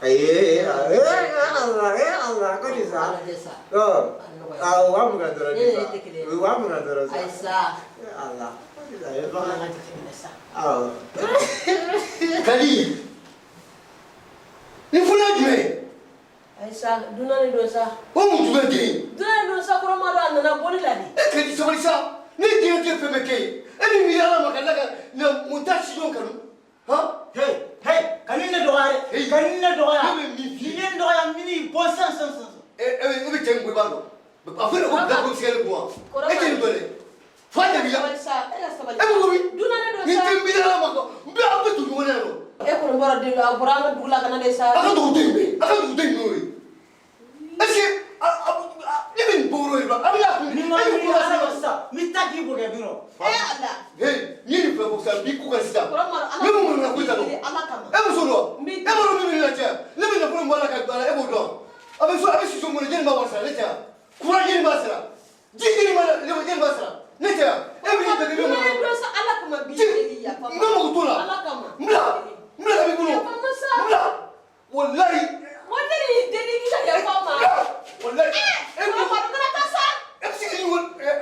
Allah, kau ni sah. Oh, awam kan terus. Awam kan terus. Aisyah. Allah. Kali. Ni fulan jual. Aisyah, dunia ni dosa. Oh, jual dia. Dunia ni dosa kurang malu anda nak boleh lagi. Kali sama Aisyah. Ni dia pemeke. Ini mila makan lagi. Na muntah sidon kan? Ha? Hey, kanina doa. Kanina doa. Hilin doa mini bosan. Ibu ceng berbalo. Apa nak buat dalam segala buah? Itu boleh. Faham tak bila? Ibu beri. Dunia ni dosa. Ini mila makan. Apa tu mana lo? Kurang barat dia, kurang dulu kan ada desa. Akan tu tengok. Akan tu tengok. Asyik. Ini buru itu. Apa yang? Ni mana ni rasa? Minta kibu ke biro? Allah. Hey, ni pun bukan biku kan sedap. Kurang malu. Kamu mana aku tahu? Allah kamu. Solo. Baru mimi aja. Lebih nak pulang balik ke bala. Doang. Abis semua jadi bawa saya. Lepas. Kurang jadi masalah. Jadi mana? Lepas jadi masalah. Lepas. Ini bagi dia mana? Dosa Allah kamu bikin dia. Kamu betul lah. Allah kamu. Mula kami kuno. Mula. Wallahi. Wallahi jadi kita dia faham. Wallahi. Kurang malu kena kasar. Sini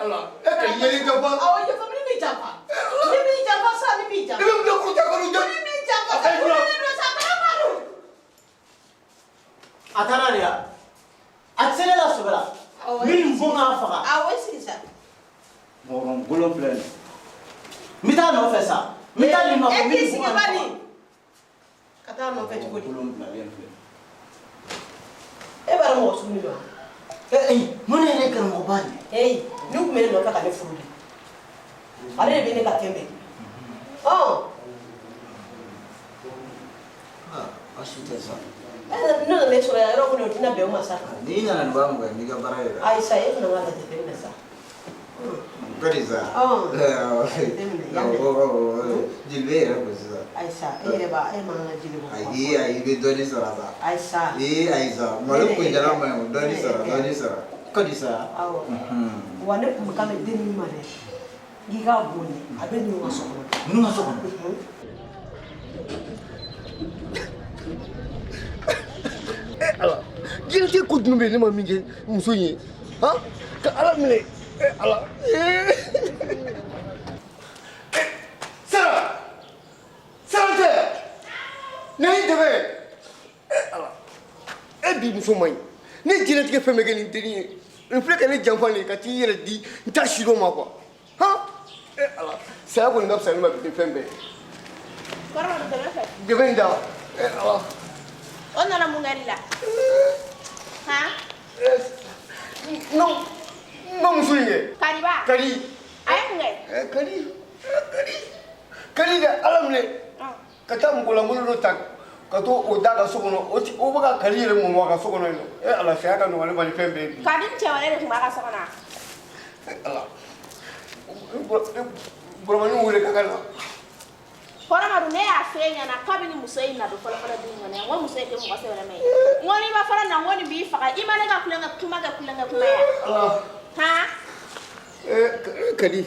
Allah. Kan ini jawab. Awak jawab ni jawab. Ni jawab sah ni jawab. Ini belum kerja kalau jawab. Ni jawab. Ni dosa kurang malu. Atara dia. Atsele la sobra. Min bunga afaka. Awak sih sah. Orang gulung plan. Mita no fesa. Mita ni no min bunga afaka. Kata no fesa gudi. Gulung plan yan. Baru mau suni dong. Mana ni kan mau bani? Nuk mana nak kata furu. Ada ni bini kat kembe. Oh. Asyik terasa. Nuna me sura ro kuno tina be uma sa. Ni na nbang ni ga barai. Ai sa e kuno ngata te bini sa. Kariza. Oh. Jilbe ra kusa. Ai sa e ba e manga jilbe. Ai be doni sara sa. Ai sa. Ai sa. Malu kunjara ma doni sara. Kadisa. Awo. Wane kumkame deni mane. Giga boni. Abe ni ngaso kono. Ni ngaso kono. Allah. Dia dia kau tu ni mana mungkin musuhnya? Ha? Ke alam ni? Allah. Sarah. Sarah tu. Nahi deve. Allah. Bi musuh mai. Ni jiran tiga family ni teri. Reflect ni jampan ni kati yera di tak shiro mako. Ha? Allah. Saya pun nak saya nak bikin family. Korang ada berapa? Devenda. Allah. Ona la mungari la. Ha? No musuhnya. Kari ba? Kari. Ayah mungai? Kari dah alam ni. Kata mula rotak. Kata oda ka sokono. O baga kari le mo ka sokono ni. Allah saya kan wale bali pembe. Kari cewa le kuma ka sokona. Allah. Boromanu wule kakala. Kora maru ne ya fenya na kabini musai na do fala du ngone ngo musai ke mo ka sewala mai. Ngoni ba fara na ngoni bi faka imane ka kulenga kuma ya. Allah. Ha? Kadi.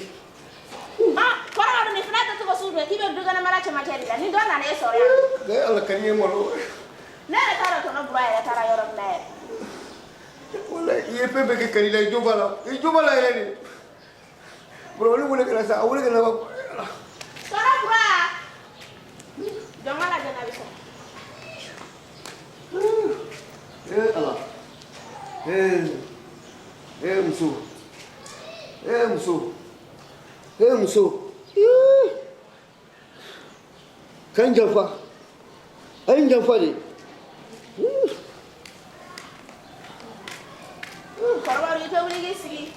Kora maru ne fina ta ko sudu ki be duga na mara chama teri la ni do na ne so ya. Allah kani mo lo. Ne le tara to na bura ya tara yoram ne. Wala ye pembe ke kari la jobala ni. Boromanu wule kana sa wule kana ba. Kora bura. Jangan ada nak bisa. Allah. Musuh. Kan Jaffa. Ain Jaffa ni. Korban itu boleh gisi.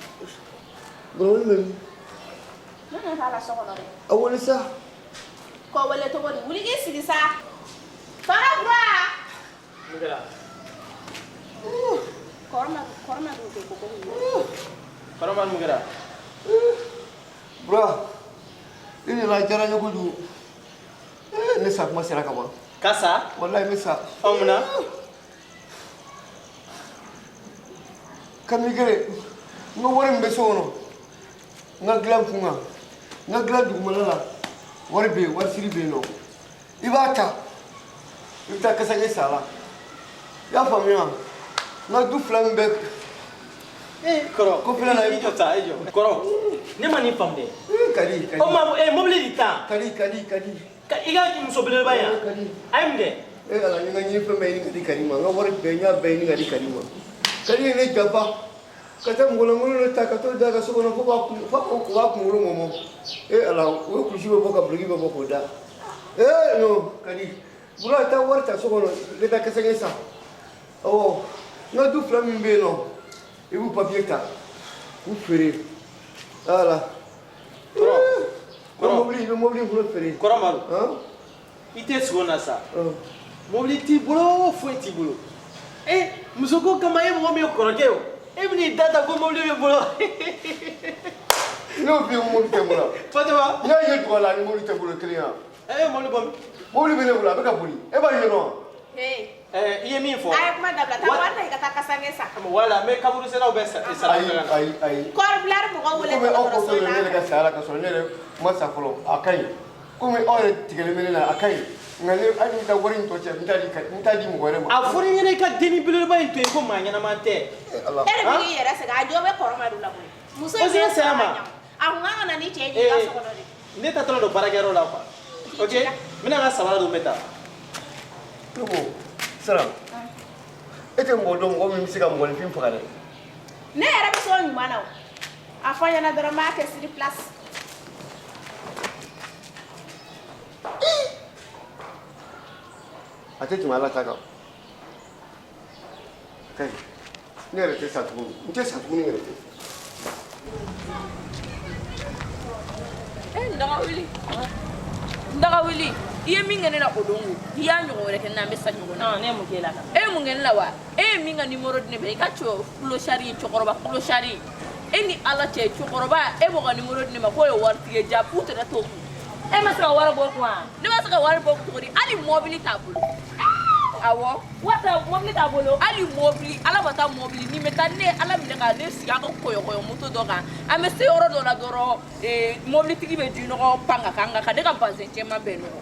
Boromanu. Mana salah sokono ni? Awal sah. Kau boleh tu boleh gisi sah. Kora bura. Mungkin. Korma tu ke koko. Karaman mungkin. Bro, ini lah caranya kudu. Ini sak masalah kamu. Kasa? Wallahi misa. Omna. Kami kere, ngawarin besono, ngaglam funga, ngaglam dumalala, wari siri beno. Ibata, ibta kasanya salah. y'a faamuya n ka du fila min bɛ kɔrɔ ko fila la i jɔ sa i jɔ kɔrɔ ne ma nin faamu dɛ ka di o ma mobili di tan ka di i ka muso belebeleba yan a ye mun kɛ ala ni n ka ɲini fɛn bɛɛ ɲini ka di kadi ma n ka wari bɛɛ n y'a bɛɛ ɲini ka di kadi ma kadi ye ne janfa ka taa mɔgɔlankolon dɔ ta ka t'o da ka so kɔnɔ fo k'a kunkolo mɔmɔ ala o ye kulusi bɛ bɔ ka buloki bɛ bɔ k'o da non kadi bula taa wari ta so kɔnɔ ne taa kɛsɛkɛ san awɔ n ka du fila min bɛ yen nɔ i b'u papiye ta k'u feere ala mobili i bɛ mobili fɔlɔ feere kɔrɔ maru i tɛ sigi o na sa mobili t'i bolo foyi t'i bolo muso ko kama e mɔgɔ min ye kɔrɔkɛ o e bɛ n'i da ta ko mobili bɛ bolo n'o f'i ye mobili tɛ n bolo Fatima n y'a ye dugu la ni mobili tɛ n bolo kelen ya e ye mobili bɔ min mobili bɛ ne bolo a bɛ ka boli e b'a ye nɔ i ye min fɔ a ye kuma dabila taa wari ta i ka taa kasange san wala n bɛ kaburusɛnɛw bɛ sara ayi kɔri bilari mɔgɔw wele komi aw ko ne yɛrɛ ka saya la ka sɔrɔ ne yɛrɛ ma sa fɔlɔ a ka ɲi komi aw yɛrɛ tigɛlen bɛ ne la a ka ɲi nka ne hali ni taa wari in tɔ cɛ n t'a di mɔgɔ wɛrɛ ma a fɔra ɲɛna i ka denni belebeleba in to yen ko maa ɲɛnama tɛ e de bɛ k'i yɛrɛ sɛgɛn a jɔ bɛ kɔrɔmadu la koyi muso in bɛ saya ma a kun kan ka na ni cɛ ye i ka so kɔnɔ de ne taatɔla don baarakɛyɔrɔ la quoi ok n bɛna n ka sabara don n bɛ taa ne ko sira e tɛ mɔgɔ dɔn mɔgɔ min bɛ se ka mɔgɔninfin faga dɛ ne yɛrɛ bɛ so ɲuman na o a fɔ n ɲɛna dɔrɔn n b'a kɛ siri place a tɛ tɛmɛ ala ta kan ka ɲi ne yɛrɛ tɛ sa tuguni n tɛ sa tuguni yɛrɛ tɛ Ndaga wili i ye min kɛ ne la o don i y'a ɲɔgɔn wɛrɛ kɛ n'an bɛ sa ɲɔgɔn na ne ye mun kɛ la e ye mun kɛ ne la wa e ye min ka numéro di ne bɛ i ka kulosari cɛkɔrɔba kulosari e ni ala cɛ cɛkɔrɔba e b'o ka numéro di ne ma k'o ye waritigi ja k'u tɛna t'o kun e ma se ka wari bɔ kuma ne ma se ka wari bɔ cogo di hali mɔbili t'a bolo awɔ mɔbili t'a bolo hali mɔbili ala ma taa mɔbili ni bɛ taa ne ala minɛ ka ne sigi a ka kɔyɔkɔyɔ moto dɔ kan an bɛ se yɔrɔ dɔ la dɔrɔn mɔbilitigi bɛ di ɲɔgɔn pan ka kan ka ne ka bazɛn cɛman bɛɛ nɔgɔ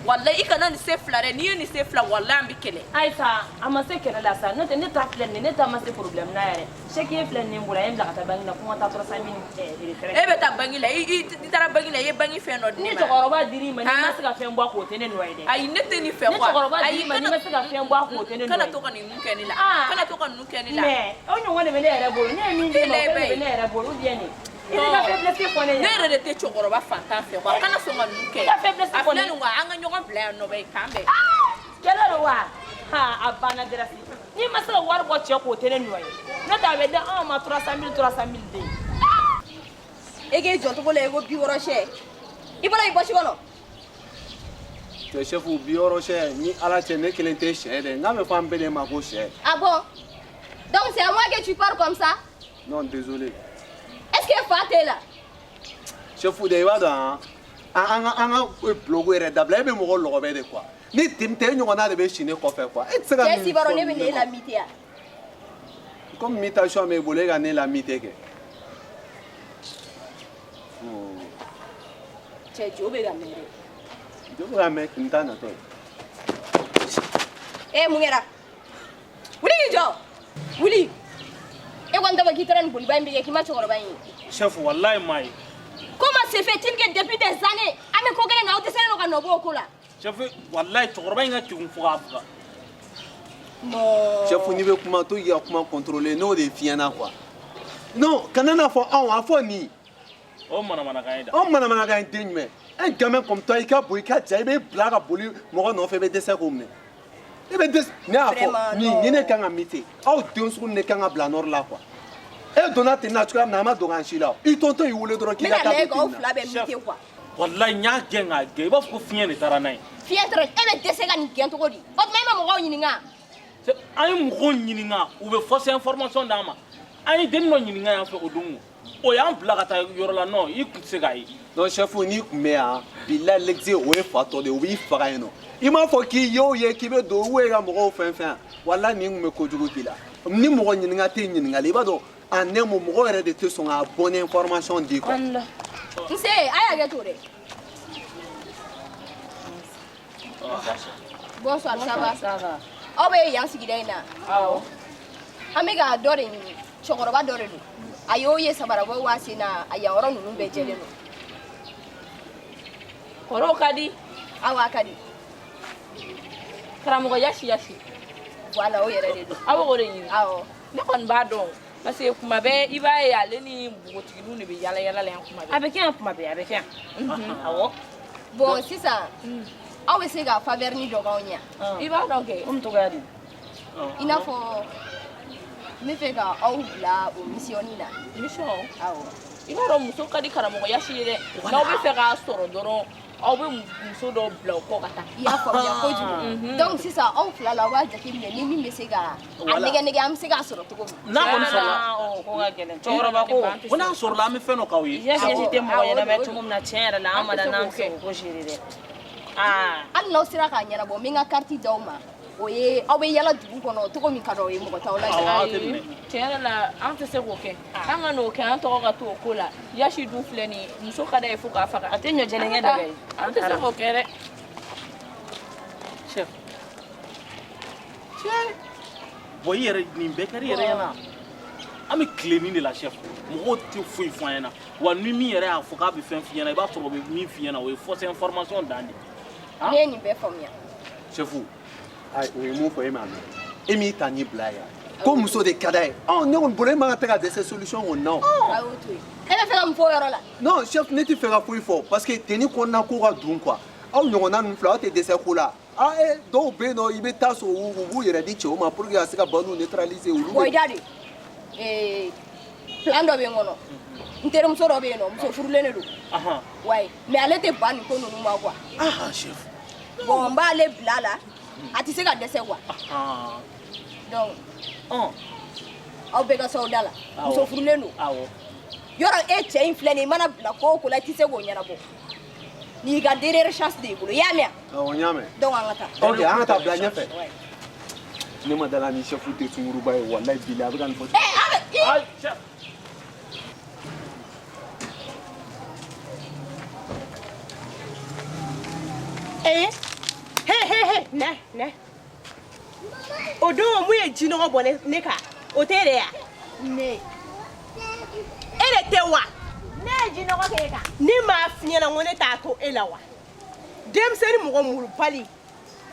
walayi i kana nin se fila dɛ n'i ye nin se fila walayi an bɛ kɛlɛ Aïssa a ma se kɛlɛ la sa n'o tɛ ne ta filɛ nin ye ne ta ma se problème na yɛrɛ chèque ye filɛ nin ye n bolo a ye n bila ka taa banque la ko n ka taa 300 000 fɛrɛ e bɛ taa banque la i taara banque la i ye banque fɛn dɔ di ne ni ma cɛkɔrɔba dir'i ma n'i ma se ka fɛn bɔ a kun o tɛ ne nɔ ye dɛ ayi ne tɛ nin fɛ ni quoi cɛkɔrɔba dir'i ma n'i ma se ka fɛn bɔ a kun o tɛ ne nɔ ye kana to ka nin mun kɛ ne la kana to ka ninnu kɛ ne la mais o ɲɔgɔn de bɛ ne yɛrɛ bolo ne ye min d'i ma o fɛn de bɛ ne yɛrɛ bolo ou bien i bɛ ka faiblesse fɔ ne ne ɲɛna yɛrɛ de tɛ cɛkɔrɔba fantan fɛ quoi kana sɔn ka ninnu kɛ I ka faiblesse a fɔ filɛ ne nin quoi an ka ɲɔgɔn bila yan nɔ bɛ k'an bɛn kɛlɛ don wa a banna direct n'i ma se ka wari bɔ cɛ kun o tɛ ne nɔ ye n'o tɛ a bɛ di anw ma 300 000 de e k'i jɔ cogo la i ko 60 sɛ i bɔra i bɔsi kɔnɔ cɛ chef bi yɔrɔ sɛ ni ala cɛ ne kelen tɛ sɛ dɛ n k'a bɛ fɔ an bɛɛ de ma ko sɛ ah bon donc c'est à moi que tu parles comme ça non désolé est-ce que fa t'es là chef de i b'a dɔn an ka bloc yɛrɛ dabila e bɛ mɔgɔ lɔgɔbɛ de quoi ni tim tɛ e ɲɔgɔnna de bɛ si ne kɔfɛ quoi e tɛ se ka cɛ min sibaro fɔ ne bɛ ne ne ma lamite yan comme mutation bɛ i bolo e ka ne lamite kɛ cɛ jo bɛ ka mɛn dɛ jo bɛ ka mɛn n t'a natɔ ye e mun kɛra wuli k'i jɔ wuli e kɔni t'a fɔ k'i taara nin boliba in bɛ kɛ k'i ma cɛkɔrɔba in ye chef wallahi ma ye comment se fait-il que depuis des années an bɛ ko kelen na aw tɛ se ka nɔ bɔ o ko la chef wallahi cɛkɔrɔba in ka tugun fo k'a faga non chef n'i bɛ kuma to i ka kuma contrôler n'o de f'i ɲɛna quoi non kana n'a fɔ anw a fɔ nin o manamanakan ye da anw manamanakan ye den jumɛn un gamin comme toi i ka bon i ka ja i bɛ bila ka boli mɔgɔ nɔfɛ i bɛ dɛsɛ k'o minɛ i bɛ dɛsɛ ne y'a fɔ ni ne kan ka min ten aw den sugu ne kan ka bila nɔrɔ la quoi e donna ten na cogoya min na a ma dogo an si la i tonton y'i wele dɔrɔn k'i ka taa bɛna lajɛ don k'aw ten fila na bɛ mute quoi wallahi n y'a gɛn k'a gɛn i b'a fɔ ko fiɲɛ de taara n'a ye fiɲɛ tɔrɔ e bɛ dɛsɛ ka nin gɛn cogo di o tuma e ma mɔgɔw ɲininka an ye mɔgɔw ɲininka u bɛ fausse information d'an ma an ye denni dɔ ɲininka yan fɛ o don o y'an bila ka taa yɔrɔ la non i tun tɛ se k'a ye non chef n'i tun bɛ yan bilahi l'exi o ye fa tɔ de ye o b'i faga yen nɔ i m'a fɔ k'i ye o ye k'i bɛ don ou i ka mɔgɔw fɛn fɛn yan walahi nin tun bɛ kojugu k'i la ni mɔgɔ ɲininka tɛ ɲininkali i b'a dɔn en un mot mɔgɔ yɛrɛ de tɛ sɔn ka bonne information di quoi n se a y'a kɛ to dɛ bonsoir ça va aw bɛ yan sigida in na awɔ an bɛ ka dɔ de ɲini cɛkɔrɔba dɔ de don a y'o ye sabarabɔ waa sen na a yan yɔrɔ ninnu bɛɛ jɛlen don kɔrɔw ka di awɔ a ka di karamɔgɔ yasi voilà o yɛrɛ de don aw b'o de ɲini awɔ ne kɔni b'a dɔn parce que kuma bɛɛ i b'a ye ale ni npogotigininw de bɛ yala yala la yan kuma bɛɛ a bɛ kɛ yan kuma bɛɛ a bɛ kɛ yan awɔ bon sisan aw bɛ se ka faveur ni dɔ k'anw ɲɛ i b'a dɔn kɛ komi togoya di i n'a fɔ n bɛ fɛ ka aw bila o misiyɔni na mission awɔ i b'a dɔn muso ka di karamɔgɔ yasi ye dɛ n'aw bɛ fɛ k'a sɔrɔ dɔrɔn aw bɛ muso dɔ bila o kɔ ka taa i y'a faamuya kojugu donc sisan aw fila la aw b'a jateminɛ ni min bɛ se ka a nɛgɛ an bɛ se k'a sɔrɔ cogo min n'a kɔni sɔrɔla ko ka gɛlɛn cɛkɔrɔba ko n'a sɔrɔla an bɛ fɛn dɔ k'aw ye yasi tɛ mɔgɔ ɲɛnabɛ cogo min na tiɲɛ yɛrɛ la an ma da n'an sɔrɔ ko seere dɛ hali n'aw sera k'a ɲɛnabɔ n bɛ n ka carte d'aw ma o ye aw bɛ yala dugu kɔnɔ cogo min ka d'aw ye mɔgɔ t'aw la tiɲɛ yɛrɛ la an tɛ se k'o kɛ an ka n'o kɛ an tɔgɔ ka to o ko la yasi dun filɛ nin ye muso ka d'a ye fo k'a faga a tɛ ɲɔ jɛlɛnkɛ da bɛ an tɛ se k'o kɛ dɛ chef bon i yɛrɛ nin bɛɛ kɛra i yɛrɛ ɲɛna an bɛ tile nin de la chef mɔgɔw tɛ foyi fɔ an ɲɛna wa ni min yɛrɛ y'a fɔ k'a bɛ fɛn f'i ɲɛna i b'a sɔrɔ o bɛ min f'i ɲɛna o ye fausse information dan de ne ye nin bɛɛ faamuya chefu o ye mun fɔ e m'a mɛn e m'i ta ni bila yan ko muso de ka d'a ye ne kɔni bolo e man ka tɛ ka dɛsɛ solution kɔni na o a y'o to yen e bɛ fɛ ka mun fɔ o yɔrɔ la non chef ne tɛ fɛ ka foyi fɔ parce que tenni kɔnɔna ko ka dun quoi aw ɲɔgɔnna ninnu filɛ aw tɛ dɛsɛ ko la dɔw bɛ yen nɔ i bɛ taa sɔrɔ u b'u yɛrɛ di cɛw ma pour que ka se ka balo neutraliser olu bɔn i da de plan dɔ bɛ n kɔnɔ n terimuso dɔ bɛ yen nɔ muso furulen de don wayi mais ale tɛ ban nin ko ninnu ma quoi chef bon n b'ale bila a la a tɛ se ka dɛsɛ quoi donc aw bɛɛ ka s'aw da la muso furulen don yɔrɔ e cɛ in filɛ nin ye i mana bila ko o ko la i tɛ se k'o ɲɛnabɔ n'i ka dernière chance de y'i bolo i y'a mɛn awɔ n y'a mɛn donc an ka taa ok an ka taa bila ɲɛfɛ ne ma dala ni chef tɛ sunkuruba ye walayi bilahi a bɛ ka nin fɔ chef nɛ o don mun ye jinɔgɔ bɔ ne kan o tɛ de ya ne e de tɛ wa ne ye jinɔgɔ k'e kan ne m'a f'i ɲɛna ko ne t'a to e la wa denmisɛnnin mɔgɔ murubali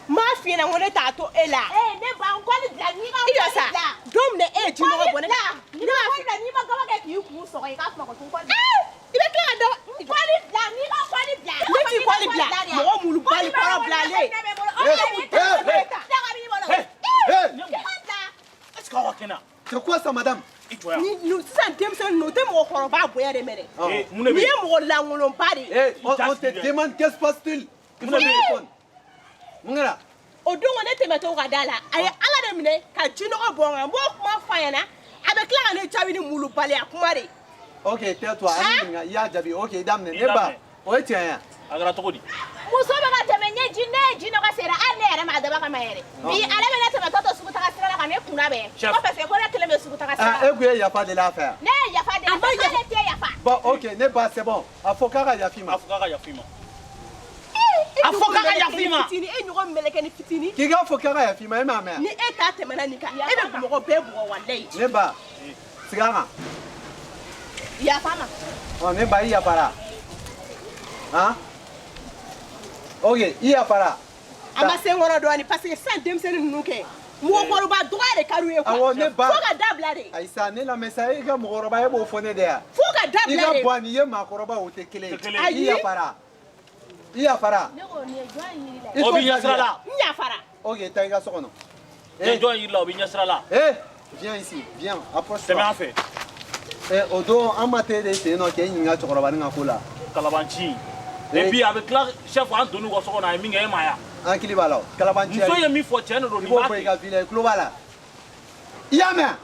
m'a f'i ɲɛna ko ne t'a to e la ne ba n kɔni bila n'i ma i jɔ sa don min na e ye jinɔgɔ bɔ ne kan n'i ma kɔni bila n'i ma gaba kɛ k'i kun sɔgɔ i k'a kuma ko n kɔni i bɛ tila ka dɔ kɔni bila n'i ma kɔni bila ne t'i kɔni bila mɔgɔ murubali kɔrɔ bilalen est-ce que aw ka kɛnɛ c'est quoi ça madame sisan denmisɛnnin ninnu o tɛ mɔgɔkɔrɔba bonya de mɛ dɛ mun de bɛ nin ye mɔgɔ lankolonba de ye on te demande qu'est-ce passe-t-il il faut répondre mun kɛra o don ne tɛmɛtɔ ka da la a ye ala de minɛ ka jinɔgɔ bɔ n kan n b'o kuma f'a ɲɛna a bɛ tila ka ne jaabi ni mulubaliya kuma de ok tais-toi an y'i ɲininka i y'a jaabi ok daminɛ ne ba o ye tiɲɛ ye a kɛra cogo di muso bɛ ka tɛmɛ ne ye jinɔgɔ sera hali ne yɛrɛ ma daba kama yɛrɛ bi ale bɛ ne tɛmɛtɔ to sugu taga sira la ka ne kunna bɛn ko parce que ko ne kelen bɛ sugu taga sira la e kun ye yafa deli a fɛ yan ne ye yafa deli ale tɛ yafa bon ok ne ba c'est bon a fɔ k'a ka yafi ma a fɔ k'a ka yafi ma a fɔ k'a ka yafi ma e ɲɔgɔn meleke ni fitini k'i k'a fɔ k'a ka yafi ma e m'a mɛn ni e t'a tɛmɛna nin kan e bɛ mɔgɔ bɛɛ bugɔ walayi ne ba sigi a kan yafa ma ne ba i yafara ok i yafara a ma se n kɔrɔ dɔɔnin parce que sisan denmisɛnnin ninnu kɛ mɔgɔkɔrɔba dɔgɔya de ka d'u ye awɔ ne ba fo ka dabila de ayisa ne lamɛn sa e ka mɔgɔkɔrɔba e b'o fɔ ne de yan fo ka i dabila ka de bɔ ani i ye maakɔrɔba o tɛ kelen ye i ayi yafara i yafara ne ko nin ye jɔn in yiri la o bɛ ɲɛ sira la n yafara ok taa i ka so kɔnɔ nin jɔn yiri la o bɛ ɲɛ sira la viens ici viens approche tɛmɛ an fɛ o don an ma t'e de sen nɔ k'e ɲininka cɛkɔrɔbanin ka ko la kalabanci et puis a bɛ tila chef an donn'u ka so kɔnɔ a ye min kɛ e ma yan an hakili b'a la o kalabanci muso ye min fɔ tiɲɛ de don i nin b'o b'a fɔ i kɛ ka vie la i tulo b'a la i y'a mɛn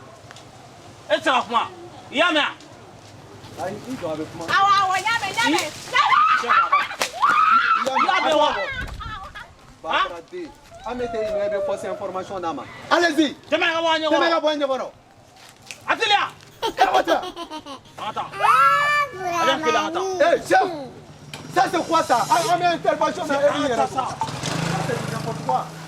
e tɛ se ka kuma i y'a mɛn ayi i jɔ a bɛ kuma awɔ n y'a mɛn i y'a mɛn wa bakarade an bɛ t'e ɲininka i bɛ fausse information d'a ma allez-y tɛmɛ ka bɔ an ɲɛ tɛmɛ kɔrɔ ka bɔ an ɲɛ kɔrɔ a teliya Allez, an ka taa allez kelen an ka taa eh chef ça c'est quoi ça on met intervention dans les ça c'est n'importe quoi